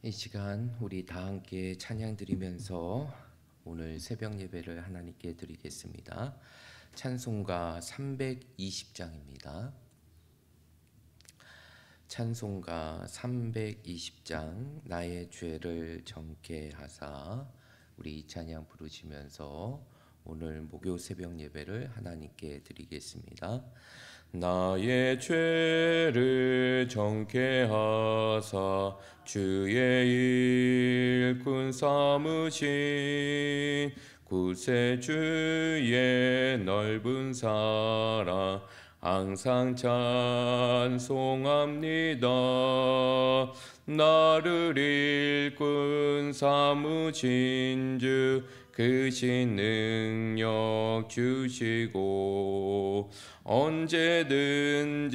이 시간 우리 다 함께 찬양 드리면서 오늘 새벽 예배를 하나님께 드리겠습니다. 찬송가 320장입니다. 찬송가 320장 나의 죄를 정케 하사, 우리 이 찬양 부르시면서 오늘 목요 새벽 예배를 하나님께 드리겠습니다. 나의 죄를 정케 하사 주의 일꾼 삼으신 구세주의 넓은 사랑 항상 찬송합니다. 나를 일꾼 삼으신 주 크신 능력 주시고 언제든지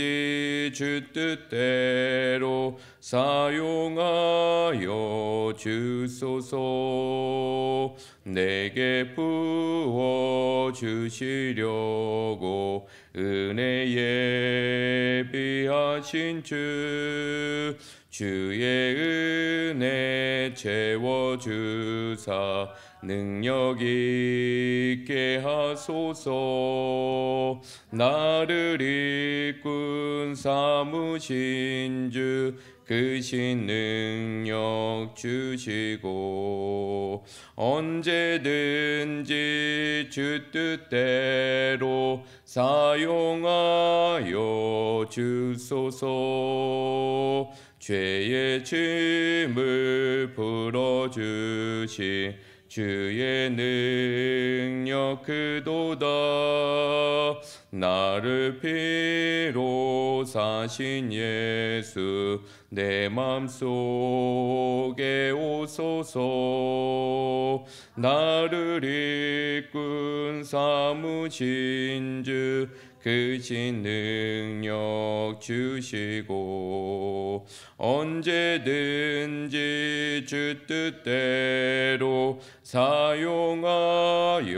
주 뜻대로 사용하여 주소서. 내게 부어 주시려고 은혜 예비하신 주의 은혜 채워주사 능력 있게 하소서. 나를 일꾼 삼으신 주 크신 능력 주시고 언제든지 주 뜻대로 사용하여 주소서. 죄의 짐을 풀어주시 주의 능력 크도다. 나를 피로 사신 예수 내 맘속에 오소서. 나를 일꾼 삼으신 주 크신 능력 주시고 언제든지 주 뜻대로 사용하여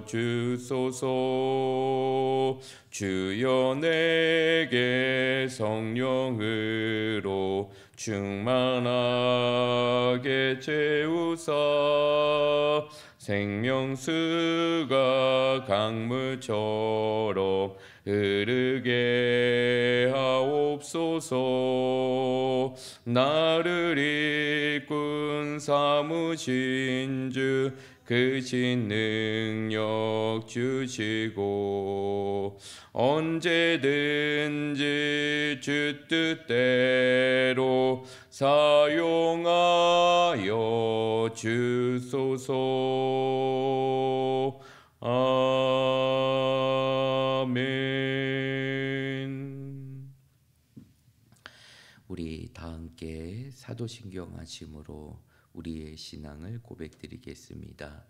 주소서. 주여 내게 성령으로 충만하게 채우사 생명수가 강물처럼 흐르게 하옵소서. 나를 일꾼 삼으신 주 크신 능력 주시고 언제든지 주 뜻대로 사용하여 주소서. 아멘. 우리 다 함께 사도신경 하심으로 우리의 신앙을 고백드리겠습니다.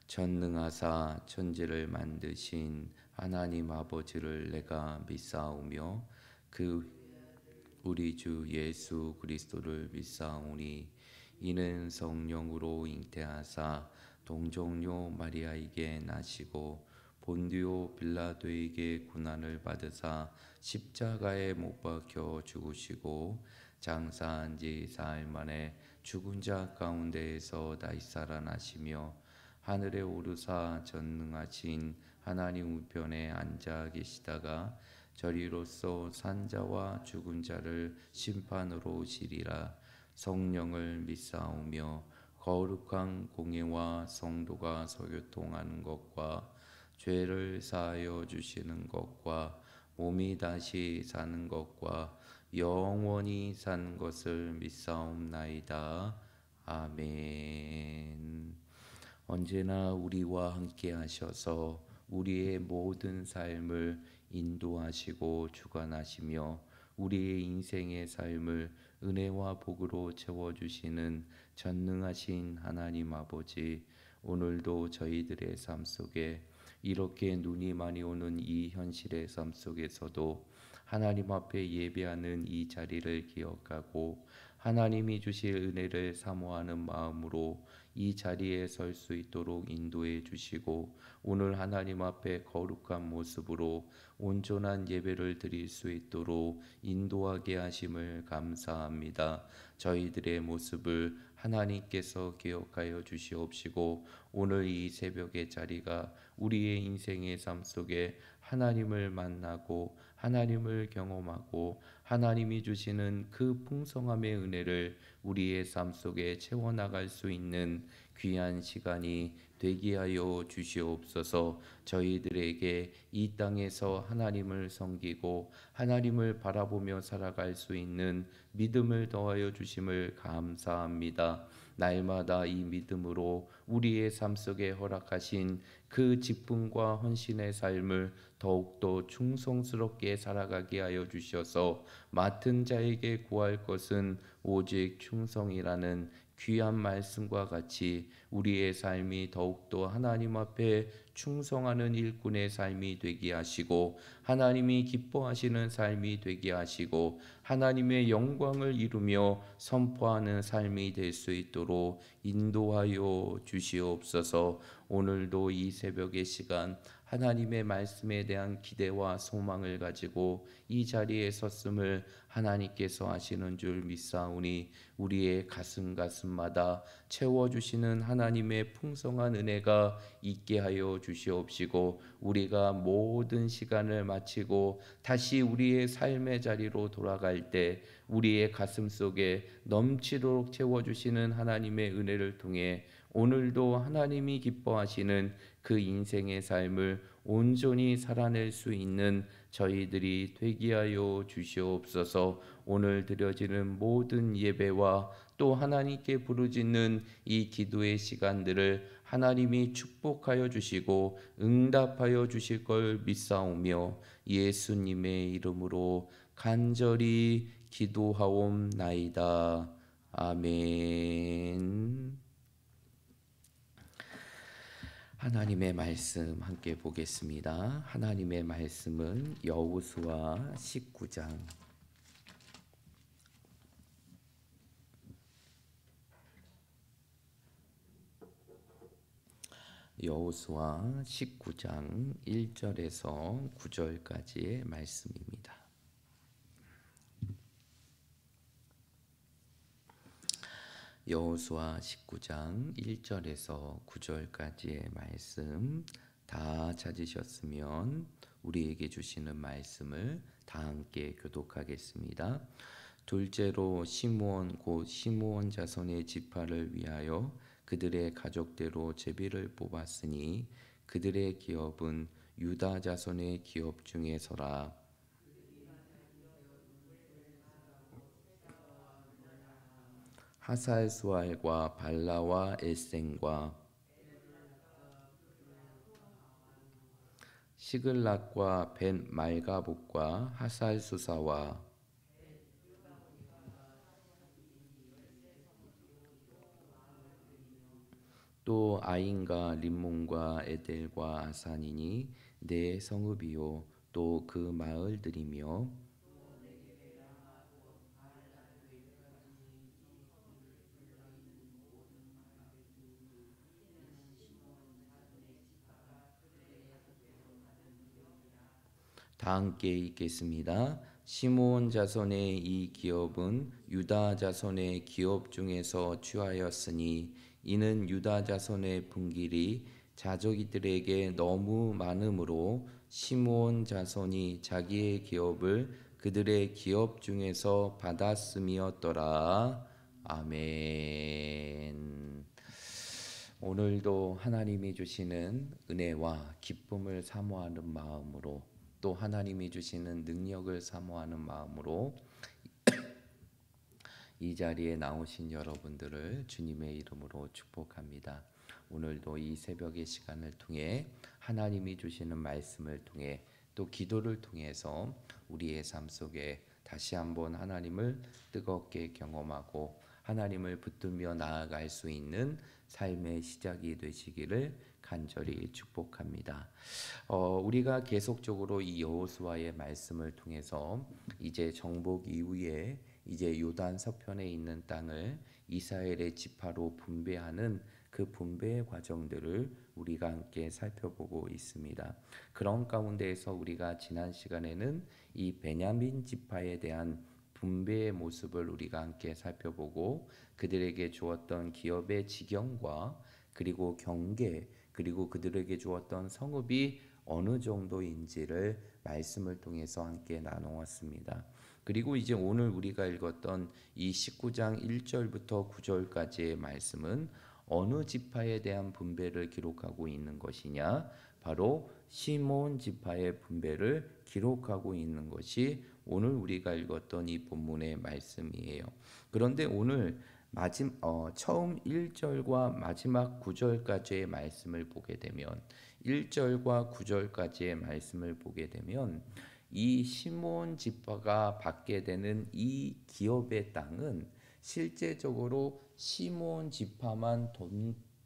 전능하사 천지를 만드신 하나님 아버지를 내가 믿사오며 그 우리 주 예수 그리스도를 믿사오니 이는 성령으로 잉태하사 동정녀 마리아에게 나시고 본디오 빌라도에게 고난을 받으사 십자가에 못 박혀 죽으시고 장사한 지 사흘 만에 죽은 자 가운데에서 다시 살아나시며 하늘에 오르사 전능하신 하나님 우편에 앉아 계시다가 저리로서 산자와 죽은 자를 심판으로 오시리라. 성령을 믿사오며 거룩한 공예와 성도가 서교통하는 것과 죄를 사하여 주시는 것과 몸이 다시 사는 것과 영원히 사는 것을 믿사옵나이다. 아멘. 언제나 우리와 함께 하셔서 우리의 모든 삶을 인도하시고 주관하시며 우리의 인생의 삶을 은혜와 복으로 채워주시는 전능하신 하나님 아버지, 오늘도 저희들의 삶 속에 이렇게 눈이 많이 오는 이 현실의 삶 속에서도 하나님 앞에 예배하는 이 자리를 기억하고 하나님이 주실 은혜를 사모하는 마음으로 이 자리에 설 수 있도록 인도해 주시고 오늘 하나님 앞에 거룩한 모습으로 온전한 예배를 드릴 수 있도록 인도하게 하심을 감사합니다. 저희들의 모습을 하나님께서 기억하여 주시옵시고 오늘 이 새벽의 자리가 우리의 인생의 삶 속에 하나님을 만나고 하나님을 경험하고 하나님이 주시는 그 풍성함의 은혜를 우리의 삶 속에 채워나갈 수 있는 귀한 시간이 되게 하여 주시옵소서. 저희들에게 이 땅에서 하나님을 섬기고 하나님을 바라보며 살아갈 수 있는 믿음을 더하여 주심을 감사합니다. 날마다 이 믿음으로 우리의 삶 속에 허락하신 그 직분과 헌신의 삶을 더욱더 충성스럽게 살아가게 하여 주셔서 맡은 자에게 구할 것은 오직 충성이라는 귀한 말씀과 같이 우리의 삶이 더욱더 하나님 앞에 충성하는 일꾼의 삶이 되게 하시고 하나님이 기뻐하시는 삶이 되게 하시고 하나님의 영광을 이루며 선포하는 삶이 될 수 있도록 인도하여 주시옵소서. 오늘도 이 새벽의 시간 하나님의 말씀에 대한 기대와 소망을 가지고 이 자리에 섰음을 하나님께서 하시는 줄 믿사오니 우리의 가슴마다 채워주시는 하나님의 풍성한 은혜가 있게 하여 주시옵시고 우리가 모든 시간을 마치고 다시 우리의 삶의 자리로 돌아갈 때 우리의 가슴 속에 넘치도록 채워주시는 하나님의 은혜를 통해 오늘도 하나님이 기뻐하시는 그 인생의 삶을 온전히 살아낼 수 있는 저희들이 되게 하여 주시옵소서. 오늘 드려지는 모든 예배와 또 하나님께 부르짖는 이 기도의 시간들을 하나님이 축복하여 주시고 응답하여 주실 걸 믿사오며 예수님의 이름으로 간절히 기도하옵나이다. 아멘. 하나님의 말씀 함께 보겠습니다. 하나님의 말씀은 여호수아 19장 여호수아 19장 1절에서 9절까지의 말씀입니다. 여호수아 19장 1절에서 9절까지의 말씀 다 찾으셨으면 우리에게 주시는 말씀을 다 함께 교독하겠습니다. 둘째로 시므온 곧 시므온 자손의 지파를 위하여 그들의 가족대로 제비를 뽑았으니 그들의 기업은 유다 자손의 기업 중에서라. 하살수알과 발라와 에센과 시글락과 벤 말가복과 하살수사와 또 아인과 림몬과 에델과 아산이니 네 성읍이요 또 그 마을들이며 다 함께 읽겠습니다. 시므온 자손의 이 기업은 유다 자손의 기업 중에서 취하였으니 이는 유다 자손의 분길이 자족이들에게 너무 많으므로 시므온 자손이 자기의 기업을 그들의 기업 중에서 받았음이었더라. 아멘. 오늘도 하나님이 주시는 은혜와 기쁨을 사모하는 마음으로 또 하나님이 주시는 능력을 사모하는 마음으로 이 자리에 나오신 여러분들을 주님의 이름으로 축복합니다. 오늘도 이 새벽의 시간을 통해 하나님이 주시는 말씀을 통해 또 기도를 통해서 우리의 삶 속에 다시 한번 하나님을 뜨겁게 경험하고 하나님을 붙들며 나아갈 수 있는 삶의 시작이 되시기를 간절히 축복합니다. 우리가 계속적으로 이 여호수아의 말씀을 통해서 이제 정복 이후에 이제 요단 서편에 있는 땅을 이스라엘의 지파로 분배하는 그 분배의 과정들을 우리가 함께 살펴보고 있습니다. 그런 가운데에서 우리가 지난 시간에는 이 베냐민 지파에 대한 분배의 모습을 우리가 함께 살펴보고 그들에게 주었던 기업의 지경과 그리고 경계 그리고 그들에게 주었던 성읍이 어느 정도인지를 말씀을 통해서 함께 나누었습니다. 그리고 이제 오늘 우리가 읽었던 이 19장 1절부터 9절까지의 말씀은 어느 지파에 대한 분배를 기록하고 있는 것이냐? 바로 시몬 지파의 분배를 기록하고 있는 것이 오늘 우리가 읽었던 이 본문의 말씀이에요. 그런데 오늘 처음 1절과 마지막 9절까지의 말씀을 보게 되면 1절과 9절까지의 말씀을 보게 되면 이 시몬 지파가 받게 되는 이 기업의 땅은 실제적으로 시몬 지파만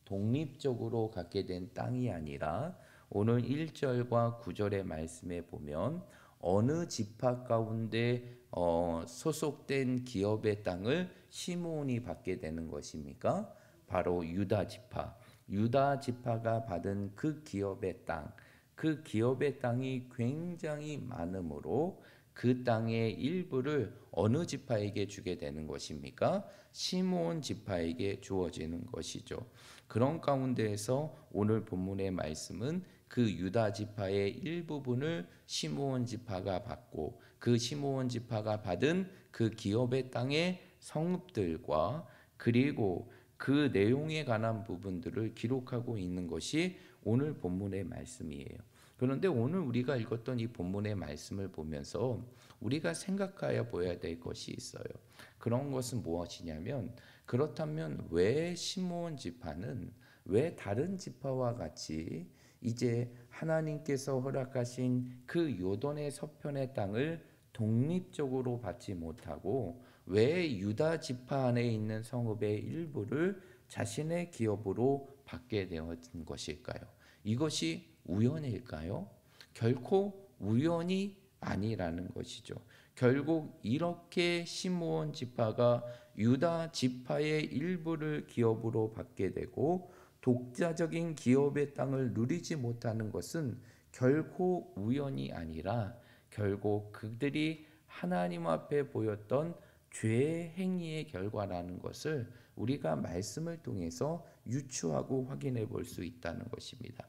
독립적으로 갖게 된 땅이 아니라 오늘 1절과 9절의 말씀에 보면 어느 지파 가운데 소속된 기업의 땅을 시몬이 받게 되는 것입니까? 바로 유다 지파. 유다 지파가 받은 그 기업의 땅, 그 기업의 땅이 굉장히 많으므로 그 땅의 일부를 어느 지파에게 주게 되는 것입니까? 시므온 지파에게 주어지는 것이죠. 그런 가운데에서 오늘 본문의 말씀은 그 유다 지파의 일부분을 시므온 지파가 받고 그 시므온 지파가 받은 그 기업의 땅의 성읍들과 그리고 그 내용에 관한 부분들을 기록하고 있는 것이 오늘 본문의 말씀이에요. 그런데 오늘 우리가 읽었던 이 본문의 말씀을 보면서 우리가 생각하여 보아야 될 것이 있어요. 그런 것은 무엇이냐면 그렇다면 왜 시므온 지파는 왜 다른 지파와 같이 이제 하나님께서 허락하신 그 요단의 서편의 땅을 독립적으로 받지 못하고 왜 유다 지파 안에 있는 성읍의 일부를 자신의 기업으로 받게 되었던 것일까요? 이것이 우연일까요? 결코 우연이 아니라는 것이죠. 결국 이렇게 시므온 지파가 유다 지파의 일부를 기업으로 받게 되고 독자적인 기업의 땅을 누리지 못하는 것은 결코 우연이 아니라 결국 그들이 하나님 앞에 보였던 죄의 행위의 결과라는 것을 우리가 말씀을 통해서 유추하고 확인해 볼 수 있다는 것입니다.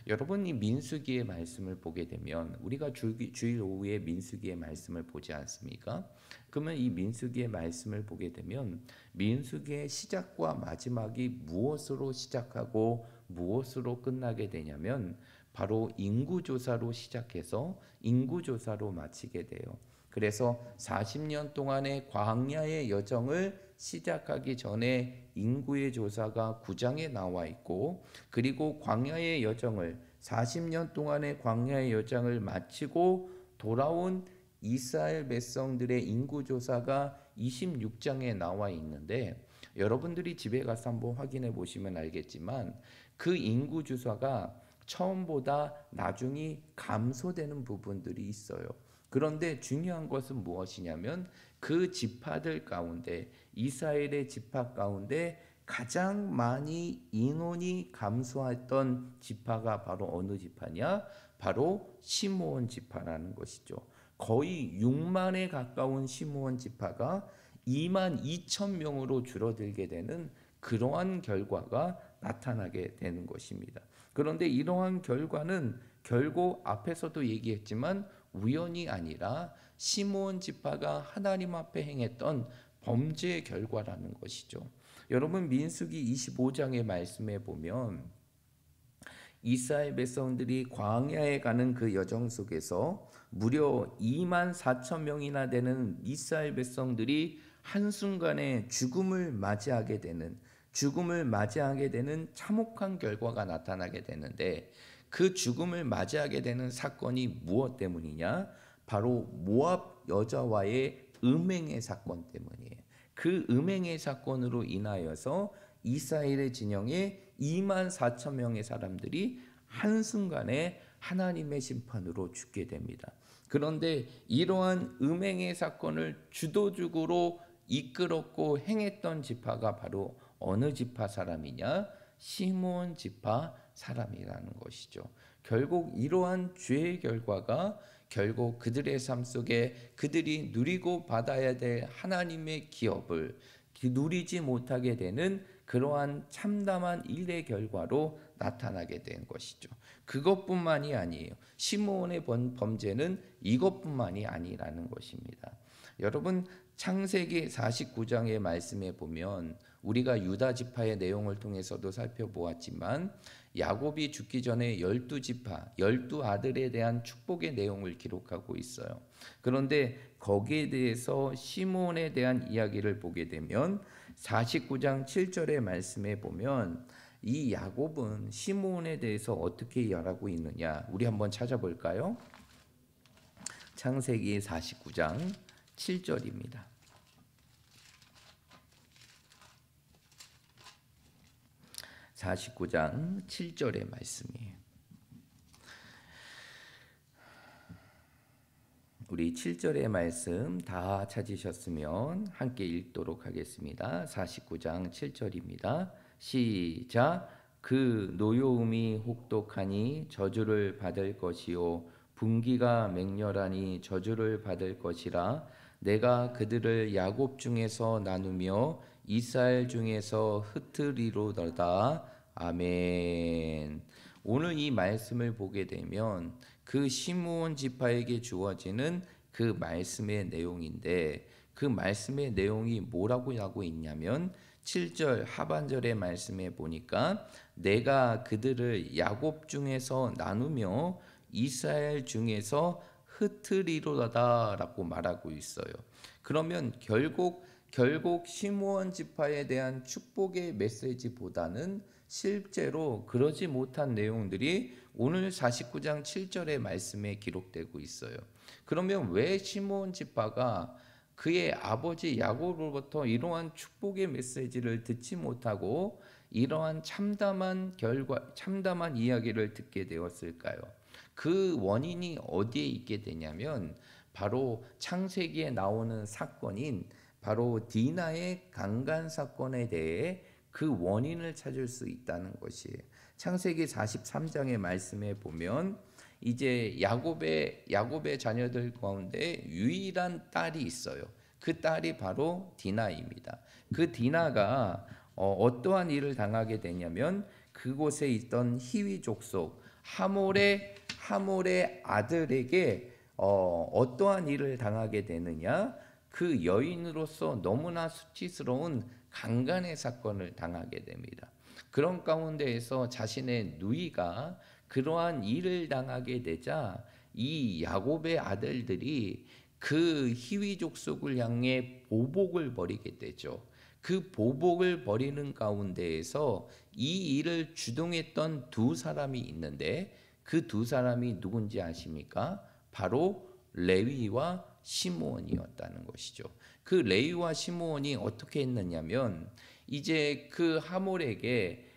여러분 이 민수기의 말씀을 보게 되면 우리가 주일 오후에 민수기의 말씀을 보지 않습니까? 그러면 이 민수기의 말씀을 보게 되면 민수기의 시작과 마지막이 무엇으로 시작하고 무엇으로 끝나게 되냐면 바로 인구조사로 시작해서 인구조사로 마치게 돼요. 그래서 40년 동안의 광야의 여정을 시작하기 전에 인구의 조사가 9장에 나와 있고 그리고 광야의 여정을 40년 동안의 광야의 여정을 마치고 돌아온 이스라엘 백성들의 인구 조사가 26장에 나와 있는데 여러분들이 집에 가서 한번 확인해 보시면 알겠지만 그 인구 조사가 처음보다 나중이 감소되는 부분들이 있어요. 그런데 중요한 것은 무엇이냐면 그 지파들 가운데 이스라엘의 지파 가운데 가장 많이 인원이 감소했던 지파가 바로 어느 지파냐? 바로 시므온 지파라는 것이죠. 거의 6만에 가까운 시므온 지파가 2만 2천 명으로 줄어들게 되는 그러한 결과가 나타나게 되는 것입니다. 그런데 이러한 결과는 결국 앞에서도 얘기했지만 우연이 아니라 시므온 지파가 하나님 앞에 행했던 범죄의 결과라는 것이죠. 여러분 민수기 25장의 말씀에 보면 이스라엘 백성들이 광야에 가는 그 여정 속에서 무려 2만 4천 명이나 되는 이스라엘 백성들이 한순간에 죽음을 맞이하게 되는 참혹한 결과가 나타나게 되는데 그 죽음을 맞이하게 되는 사건이 무엇 때문이냐? 바로 모압 여자와의 음행의 사건 때문이에요. 그 음행의 사건으로 인하여서 이스라엘의 진영에 2만 4천 명의 사람들이 한순간에 하나님의 심판으로 죽게 됩니다. 그런데 이러한 음행의 사건을 주도적으로 이끌었고 행했던 지파가 바로 어느 지파 사람이냐? 시므온 지파 사람이라는 것이죠. 결국 이러한 죄의 결과가 결국 그들의 삶 속에 그들이 누리고 받아야 될 하나님의 기업을 누리지 못하게 되는 그러한 참담한 일의 결과로 나타나게 된 것이죠. 그것뿐만이 아니에요. 시므온의 범죄는 이것뿐만이 아니라는 것입니다. 여러분, 창세기 49장의 말씀에 보면 우리가 유다 지파의 내용을 통해서도 살펴보았지만 야곱이 죽기 전에 12지파, 12아들에 대한 축복의 내용을 기록하고 있어요. 그런데 거기에 대해서 시므온에 대한 이야기를 보게 되면 49장 7절의 말씀에 보면 이 야곱은 시므온에 대해서 어떻게 말하고 있느냐, 우리 한번 찾아볼까요? 창세기 49장 7절입니다. 49장 7절의 말씀이에요. 우리 7절의 말씀 다 찾으셨으면 함께 읽도록 하겠습니다. 49장 7절입니다. 시작. 그 노여움이 혹독하니 저주를 받을 것이요 분기가 맹렬하니 저주를 받을 것이라. 내가 그들을 야곱 중에서 나누며 이스라엘 중에서 흩으리로다. 아멘. 오늘 이 말씀을 보게 되면 그 시므온 지파에게 주어지는 그 말씀의 내용인데, 그 말씀의 내용이 뭐라고 하고 있냐면 7절 하반절의 말씀에 보니까 내가 그들을 야곱 중에서 나누며 이스라엘 중에서 흩으리로다 라고 말하고 있어요. 그러면 결국 시므온 지파에 대한 축복의 메시지보다는 실제로 그러지 못한 내용들이 오늘 49장 7절의 말씀에 기록되고 있어요. 그러면 왜 시므온 지파가 그의 아버지 야곱으로부터 이러한 축복의 메시지를 듣지 못하고 이러한 참담한 이야기를 듣게 되었을까요? 그 원인이 어디에 있게 되냐면 바로 창세기에 나오는 사건인 바로 디나의 강간 사건에 대해 그 원인을 찾을 수 있다는 것이에요. 창세기 43장의 말씀에 보면 이제 야곱의 자녀들 가운데 유일한 딸이 있어요. 그 딸이 바로 디나입니다. 그 디나가 어떠한 일을 당하게 되냐면 그곳에 있던 히위 족속 하몰의 아들에게 어떠한 일을 당하게 되느냐? 그 여인으로서 너무나 수치스러운 강간의 사건을 당하게 됩니다. 그런 가운데에서 자신의 누이가 그러한 일을 당하게 되자 이 야곱의 아들들이 그 히위 족속을 향해 보복을 벌이게 되죠. 그 보복을 벌이는 가운데에서 이 일을 주동했던 두 사람이 있는데 그 두 사람이 누군지 아십니까? 바로 레위와 시므온이었다는 것이죠. 그 레위와 시므온이 어떻게 했느냐면 이제 그 하몰이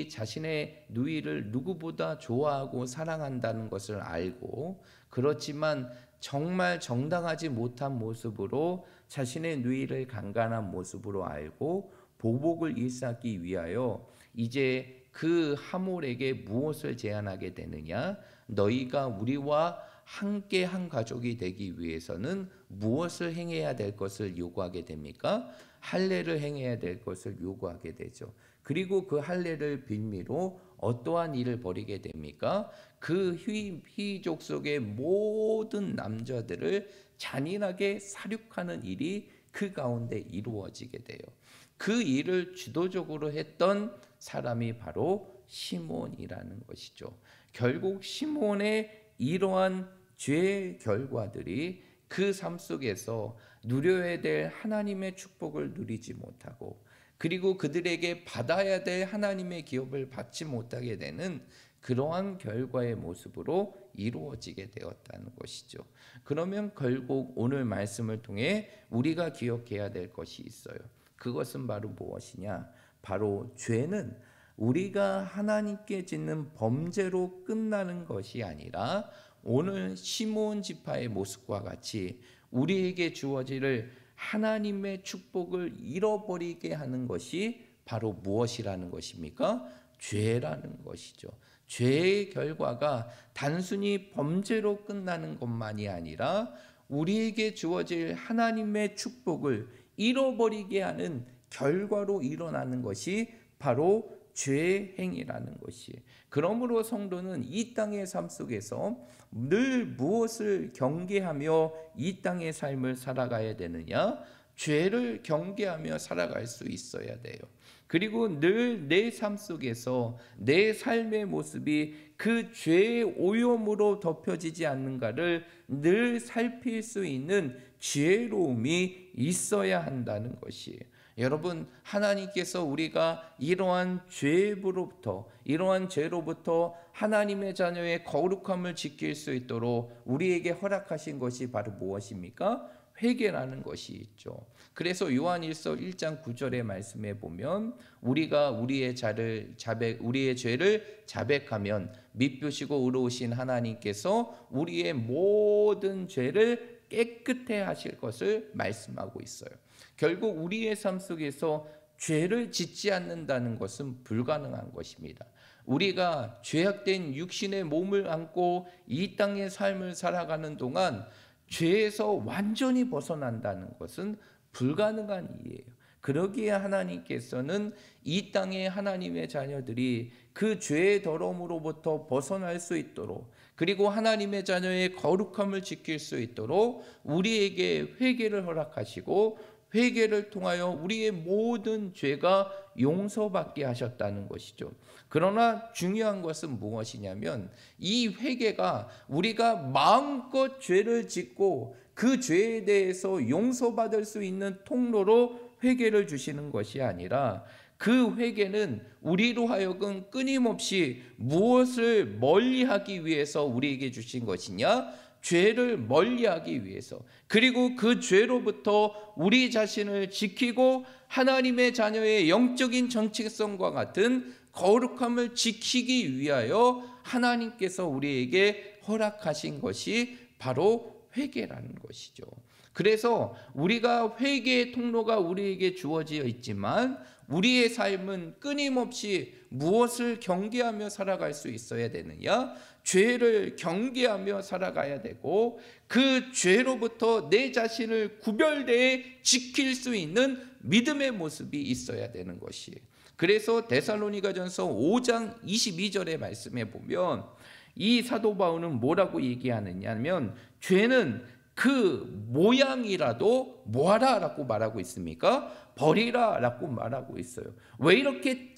자신의 누이를 누구보다 좋아하고 사랑한다는 것을 알고, 그렇지만 정말 정당하지 못한 모습으로 자신의 누이를 강간한 모습으로 알고 보복을 일삼기 위하여 이제 그 하몰에게 무엇을 제안하게 되느냐? 너희가 우리와 함께 한 가족이 되기 위해서는 무엇을 행해야 될 것을 요구하게 됩니까? 할례를 행해야 될 것을 요구하게 되죠. 그리고 그 할례를 빌미로 어떠한 일을 벌이게 됩니까? 그 히족 속의 모든 남자들을 잔인하게 살육하는 일이 그 가운데 이루어지게 돼요. 그 일을 주도적으로 했던 사람이 바로 시므온이라는 것이죠. 결국 시므온의 이러한 죄의 결과들이 그 삶 속에서 누려야 될 하나님의 축복을 누리지 못하고, 그리고 그들에게 받아야 될 하나님의 기업을 받지 못하게 되는 그러한 결과의 모습으로 이루어지게 되었다는 것이죠. 그러면 결국 오늘 말씀을 통해 우리가 기억해야 될 것이 있어요. 그것은 바로 무엇이냐? 바로 죄는 우리가 하나님께 짓는 범죄로 끝나는 것이 아니라 오늘 시므온 지파의 모습과 같이 우리에게 주어질 하나님의 축복을 잃어버리게 하는 것이 바로 무엇이라는 것입니까? 죄라는 것이죠. 죄의 결과가 단순히 범죄로 끝나는 것만이 아니라 우리에게 주어질 하나님의 축복을 잃어버리게 하는 결과로 일어나는 것이 바로 죄의 행위라는 것이. 그러므로 성도는 이 땅의 삶 속에서 늘 무엇을 경계하며 이 땅의 삶을 살아가야 되느냐? 죄를 경계하며 살아갈 수 있어야 돼요. 그리고 늘 내 삶 속에서 내 삶의 모습이 그 죄의 오염으로 덮여지지 않는가를 늘 살필 수 있는 지혜로움이 있어야 한다는 것이에요. 여러분, 하나님께서 우리가 이러한 죄로부터 하나님의 자녀의 거룩함을 지킬 수 있도록 우리에게 허락하신 것이 바로 무엇입니까? 회개라는 것이 있죠. 그래서 요한일서 1장 9절의 말씀에 보면 우리가 우리의 죄를 자백하면 미쁘시고 의로우신 하나님께서 우리의 모든 죄를 깨끗해 하실 것을 말씀하고 있어요. 결국 우리의 삶 속에서 죄를 짓지 않는다는 것은 불가능한 것입니다. 우리가 죄악된 육신의 몸을 안고 이 땅의 삶을 살아가는 동안 죄에서 완전히 벗어난다는 것은 불가능한 일이에요. 그러기에 하나님께서는 이 땅의 하나님의 자녀들이 그 죄의 더러움으로부터 벗어날 수 있도록, 그리고 하나님의 자녀의 거룩함을 지킬 수 있도록 우리에게 회개를 허락하시고 회개를 통하여 우리의 모든 죄가 용서받게 하셨다는 것이죠. 그러나 중요한 것은 무엇이냐면 이 회개가 우리가 마음껏 죄를 짓고 그 죄에 대해서 용서받을 수 있는 통로로 회개를 주시는 것이 아니라 그 회개는 우리로 하여금 끊임없이 무엇을 멀리하기 위해서 우리에게 주신 것이냐? 죄를 멀리하기 위해서, 그리고 그 죄로부터 우리 자신을 지키고 하나님의 자녀의 영적인 정체성과 같은 거룩함을 지키기 위하여 하나님께서 우리에게 허락하신 것이 바로 회개라는 것이죠. 그래서 우리가 회개의 통로가 우리에게 주어져 있지만 우리의 삶은 끊임없이 무엇을 경계하며 살아갈 수 있어야 되느냐? 죄를 경계하며 살아가야 되고 그 죄로부터 내 자신을 구별되어 지킬 수 있는 믿음의 모습이 있어야 되는 것이에요. 그래서 데살로니가전서 5장 22절의 말씀에 보면 이 사도 바울은 뭐라고 얘기하느냐면 죄는 그 모양이라도 뭐하라 라고 말하고 있습니까? 버리라 라고 말하고 있어요. 왜 이렇게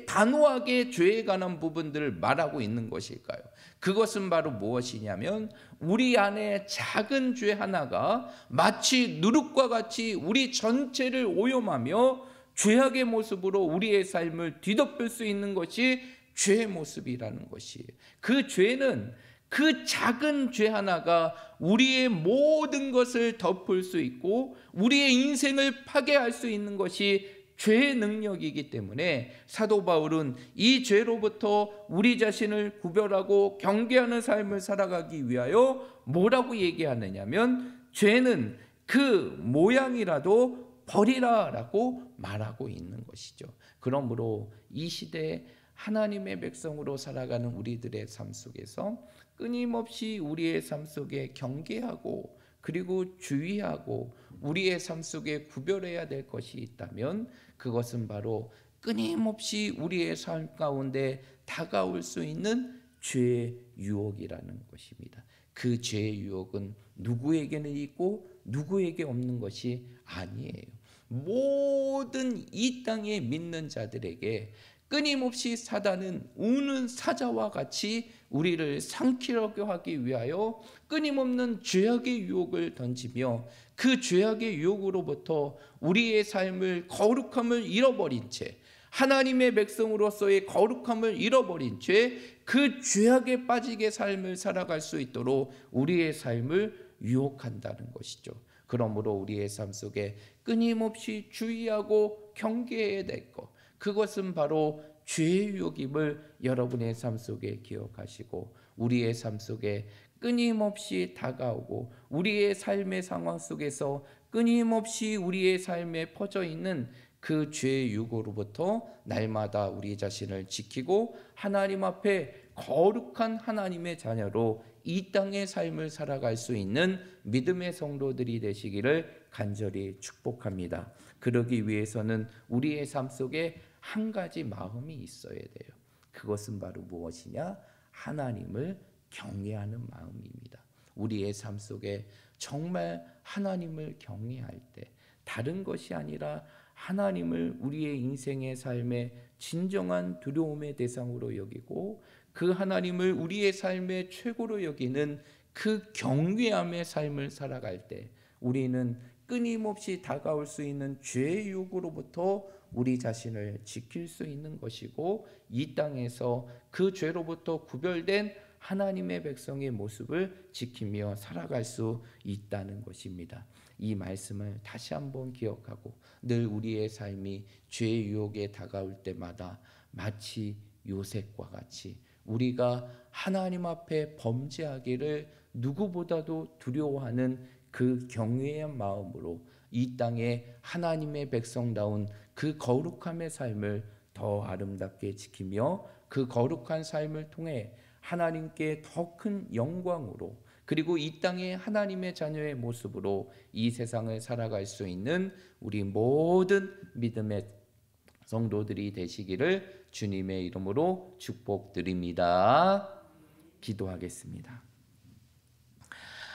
단호하게 죄에 관한 부분들을 말하고 있는 것일까요? 그것은 바로 무엇이냐면 우리 안에 작은 죄 하나가 마치 누룩과 같이 우리 전체를 오염하며 죄악의 모습으로 우리의 삶을 뒤덮을 수 있는 것이 죄의 모습이라는 것이에요. 그 죄는 그 작은 죄 하나가 우리의 모든 것을 덮을 수 있고 우리의 인생을 파괴할 수 있는 것이 죄의 능력이기 때문에 사도 바울은 이 죄로부터 우리 자신을 구별하고 경계하는 삶을 살아가기 위하여 뭐라고 얘기하느냐면 죄는 그 모양이라도 버리라 라고 말하고 있는 것이죠. 그러므로 이 시대에 하나님의 백성으로 살아가는 우리들의 삶 속에서 끊임없이 우리의 삶 속에 경계하고 그리고 주의하고 우리의 삶 속에 구별해야 될 것이 있다면 그것은 바로 끊임없이 우리의 삶 가운데 다가올 수 있는 죄의 유혹이라는 것입니다. 그 죄의 유혹은 누구에게는 있고 누구에게 없는 것이 아니에요. 모든 이 땅에 믿는 자들에게 끊임없이 사단은 우는 사자와 같이 우리를 삼키려고 하기 위하여 끊임없는 죄악의 유혹을 던지며 그 죄악의 유혹으로부터 우리의 삶을 거룩함을 잃어버린 채 하나님의 백성으로서의 거룩함을 잃어버린 채 그 죄악에 빠지게 삶을 살아갈 수 있도록 우리의 삶을 유혹한다는 것이죠. 그러므로 우리의 삶 속에 끊임없이 주의하고 경계해야 될 것, 그것은 바로 죄의 유혹임을 여러분의 삶 속에 기억하시고 우리의 삶 속에 끊임없이 다가오고 우리의 삶의 상황 속에서 끊임없이 우리의 삶에 퍼져 있는 그 죄의 유고로부터 날마다 우리 자신을 지키고 하나님 앞에 거룩한 하나님의 자녀로 이 땅의 삶을 살아갈 수 있는 믿음의 성도들이 되시기를 간절히 축복합니다. 그러기 위해서는 우리의 삶 속에 한 가지 마음이 있어야 돼요. 그것은 바로 무엇이냐? 하나님을 경외하는 마음입니다. 우리의 삶 속에 정말 하나님을 경외할 때 다른 것이 아니라 하나님을 우리의 인생의 삶의 진정한 두려움의 대상으로 여기고 그 하나님을 우리의 삶의 최고로 여기는 그 경외함의 삶을 살아갈 때 우리는 끊임없이 다가올 수 있는 죄의 유혹으로부터 우리 자신을 지킬 수 있는 것이고 이 땅에서 그 죄로부터 구별된 하나님의 백성의 모습을 지키며 살아갈 수 있다는 것입니다. 이 말씀을 다시 한번 기억하고 늘 우리의 삶이 죄의 유혹에 다가올 때마다 마치 요셉과 같이 우리가 하나님 앞에 범죄하기를 누구보다도 두려워하는 그 경외의 마음으로 이 땅에 하나님의 백성다운 그 거룩함의 삶을 더 아름답게 지키며 그 거룩한 삶을 통해 하나님께 더 큰 영광으로 그리고 이 땅에 하나님의 자녀의 모습으로 이 세상을 살아갈 수 있는 우리 모든 믿음의 성도들이 되시기를 주님의 이름으로 축복드립니다. 기도하겠습니다.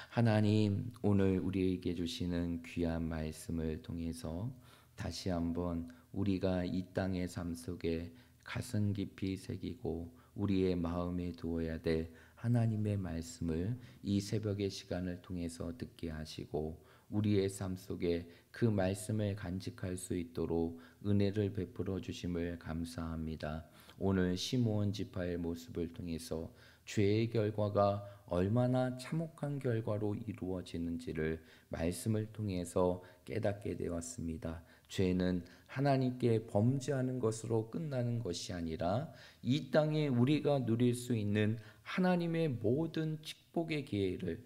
하나님, 오늘 우리에게 주시는 귀한 말씀을 통해서 다시 한번 우리가 이 땅의 삶 속에 가슴 깊이 새기고 우리의 마음에 두어야 될 하나님의 말씀을 이 새벽의 시간을 통해서 듣게 하시고 우리의 삶 속에 그 말씀을 간직할 수 있도록 은혜를 베풀어 주심을 감사합니다. 오늘 시므온 지파의 모습을 통해서 죄의 결과가 얼마나 참혹한 결과로 이루어지는지를 말씀을 통해서 깨닫게 되었습니다. 죄는 하나님께 범죄하는 것으로 끝나는 것이 아니라 이 땅에 우리가 누릴 수 있는 하나님의 모든 축복의 기회를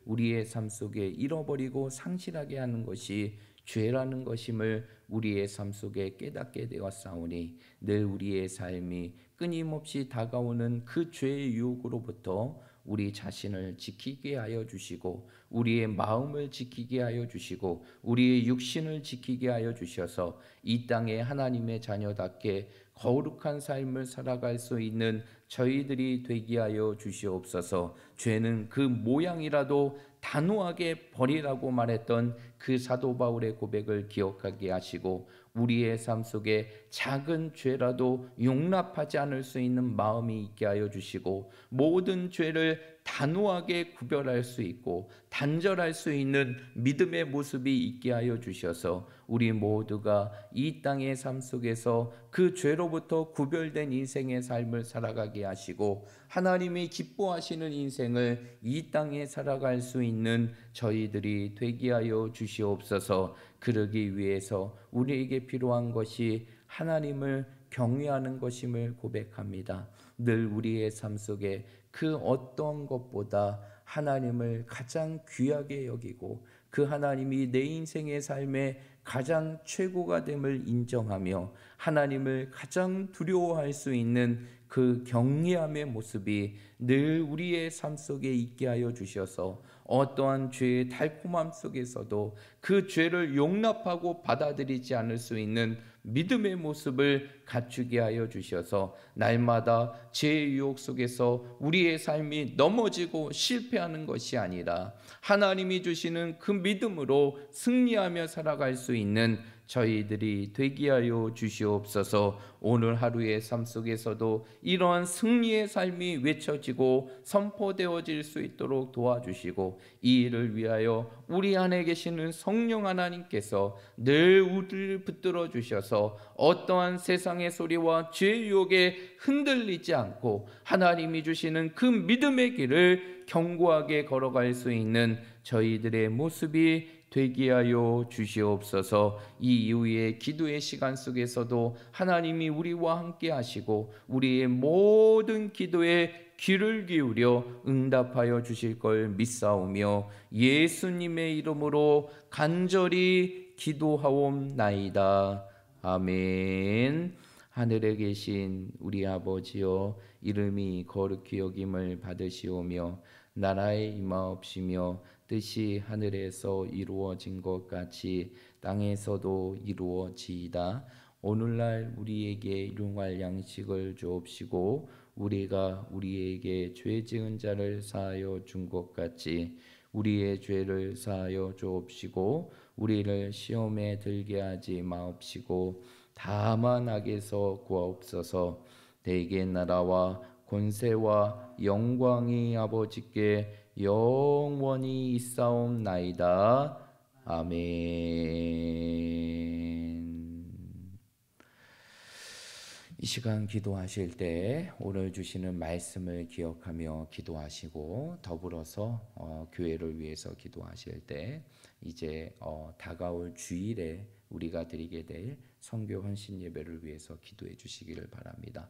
우리의 삶 속에 잃어버리고 상실하게 하는 것이 죄라는 것임을 우리의 삶 속에 깨닫게 되었사오니 늘 우리의 삶이 끊임없이 다가오는 그 죄의 유혹으로부터 우리 자신을 지키게 하여 주시고 우리의 마음을 지키게 하여 주시고 우리의 육신을 지키게 하여 주셔서 이 땅에 하나님의 자녀답게 거룩한 삶을 살아갈 수 있는 저희들이 되게 하여 주시옵소서. 죄는 그 모양이라도 단호하게 버리라고 말했던 그 사도 바울의 고백을 기억하게 하시고 우리의 삶 속에 작은 죄라도 용납하지 않을 수 있는 마음이 있게 하여 주시고 모든 죄를 단호하게 구별할 수 있고 단절할 수 있는 믿음의 모습이 있게 하여 주셔서 우리 모두가 이 땅의 삶 속에서 그 죄로부터 구별된 인생의 삶을 살아가게 하시고 하나님이 기뻐하시는 인생을 이 땅에 살아갈 수 있는 저희들이 되게 하여 주시옵소서. 그러기 위해서 우리에게 필요한 것이 하나님을 경외하는 것임을 고백합니다. 늘 우리의 삶 속에 그 어떤 것보다 하나님을 가장 귀하게 여기고 그 하나님이 내 인생의 삶의 가장 최고가 됨을 인정하며 하나님을 가장 두려워할 수 있는 그 경외함의 모습이 늘 우리의 삶 속에 있게 하여 주셔서 어떠한 죄의 달콤함 속에서도 그 죄를 용납하고 받아들이지 않을 수 있는 믿음의 모습을 갖추게 하여 주셔서 날마다 죄의 유혹 속에서 우리의 삶이 넘어지고 실패하는 것이 아니라 하나님이 주시는 그 믿음으로 승리하며 살아갈 수 있는 저희들이 되게 하여 주시옵소서. 오늘 하루의 삶 속에서도 이러한 승리의 삶이 외쳐지고 선포되어질 수 있도록 도와주시고 이 일을 위하여 우리 안에 계시는 성령 하나님께서 늘 우리를 붙들어 주셔서 어떠한 세상의 소리와 죄의 유혹에 흔들리지 않고 하나님이 주시는 그 믿음의 길을 견고하게 걸어갈 수 있는 저희들의 모습이 되게 하여 주시옵소서. 이 이후의 기도의 시간 속에서도 하나님이 우리와 함께 하시고 우리의 모든 기도에 귀를 기울여 응답하여 주실 걸 믿사오며 예수님의 이름으로 간절히 기도하옵나이다. 아멘. 하늘에 계신 우리 아버지여, 이름이 거룩히 여김을 받으시오며 나라의 임하옵시며 뜻이 하늘에서 이루어진 것 같이 땅에서도 이루어지이다. 오늘날 우리에게 일용할 양식을 주옵시고 우리가 우리에게 죄 지은 자를 사하여 준 것 같이 우리의 죄를 사하여 주옵시고 우리를 시험에 들게 하지 마옵시고 다만 악에서 구하옵소서. 대개 나라와 권세와 영광이 아버지께 영원히 있사옵나이다. 아멘. 이 시간 기도하실 때 오늘 주시는 말씀을 기억하며 기도하시고 더불어서 교회를 위해서 기도하실 때 이제 다가올 주일에 우리가 드리게 될 선교 헌신 예배를 위해서 기도해 주시기를 바랍니다.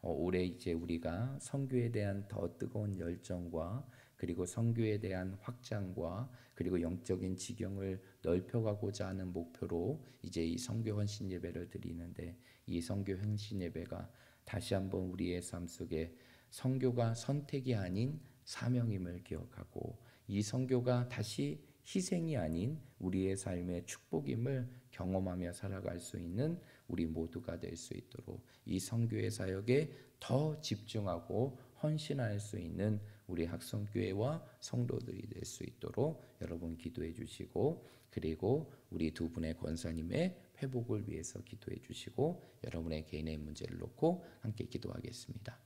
올해 이제 우리가 선교에 대한 더 뜨거운 열정과 그리고 선교에 대한 확장과 그리고 영적인 지경을 넓혀가고자 하는 목표로 이제 이 선교 헌신 예배를 드리는데, 이 선교 헌신 예배가 다시 한번 우리의 삶 속에 선교가 선택이 아닌 사명임을 기억하고 이 선교가 다시 희생이 아닌 우리의 삶의 축복임을 경험하며 살아갈 수 있는 우리 모두가 될 수 있도록 이 선교의 사역에 더 집중하고 헌신할 수 있는 우리 학성교회와 성도들이 될 수 있도록 여러분 기도해 주시고, 그리고 우리 두 분의 권사님의 회복을 위해서 기도해 주시고 여러분의 개인의 문제를 놓고 함께 기도하겠습니다.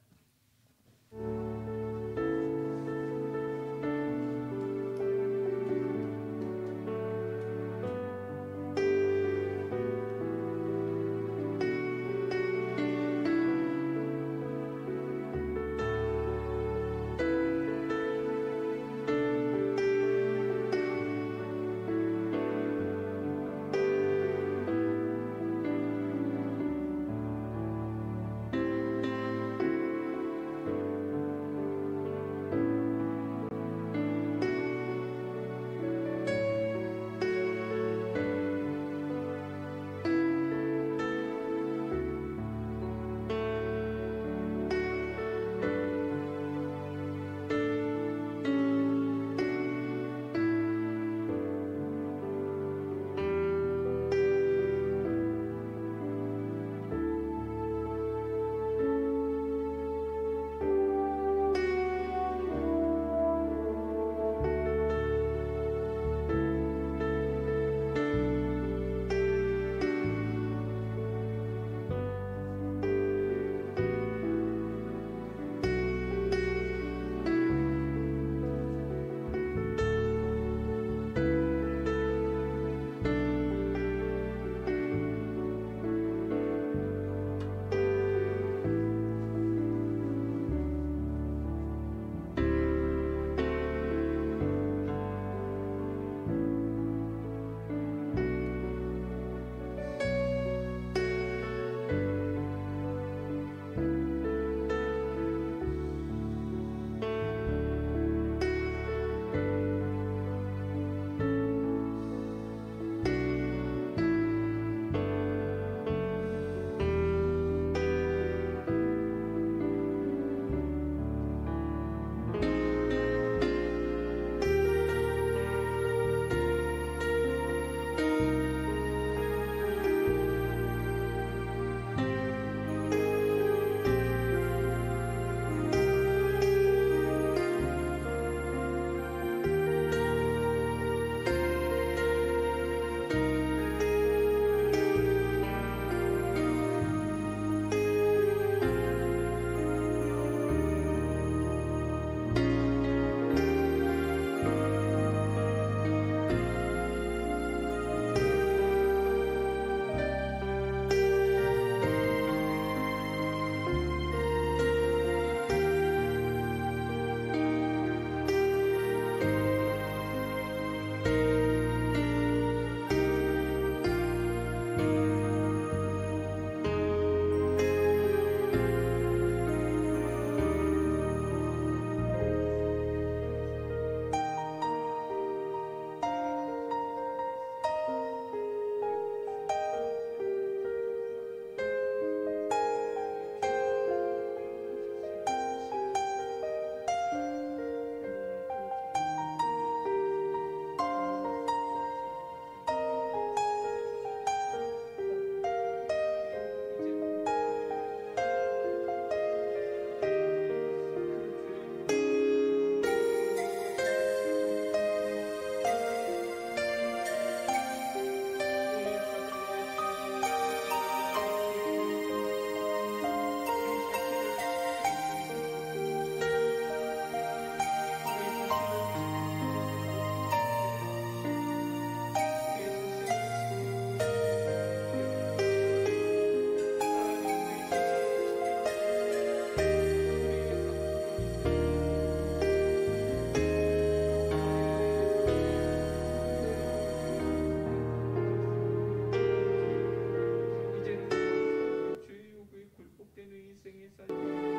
우리 인생의 삶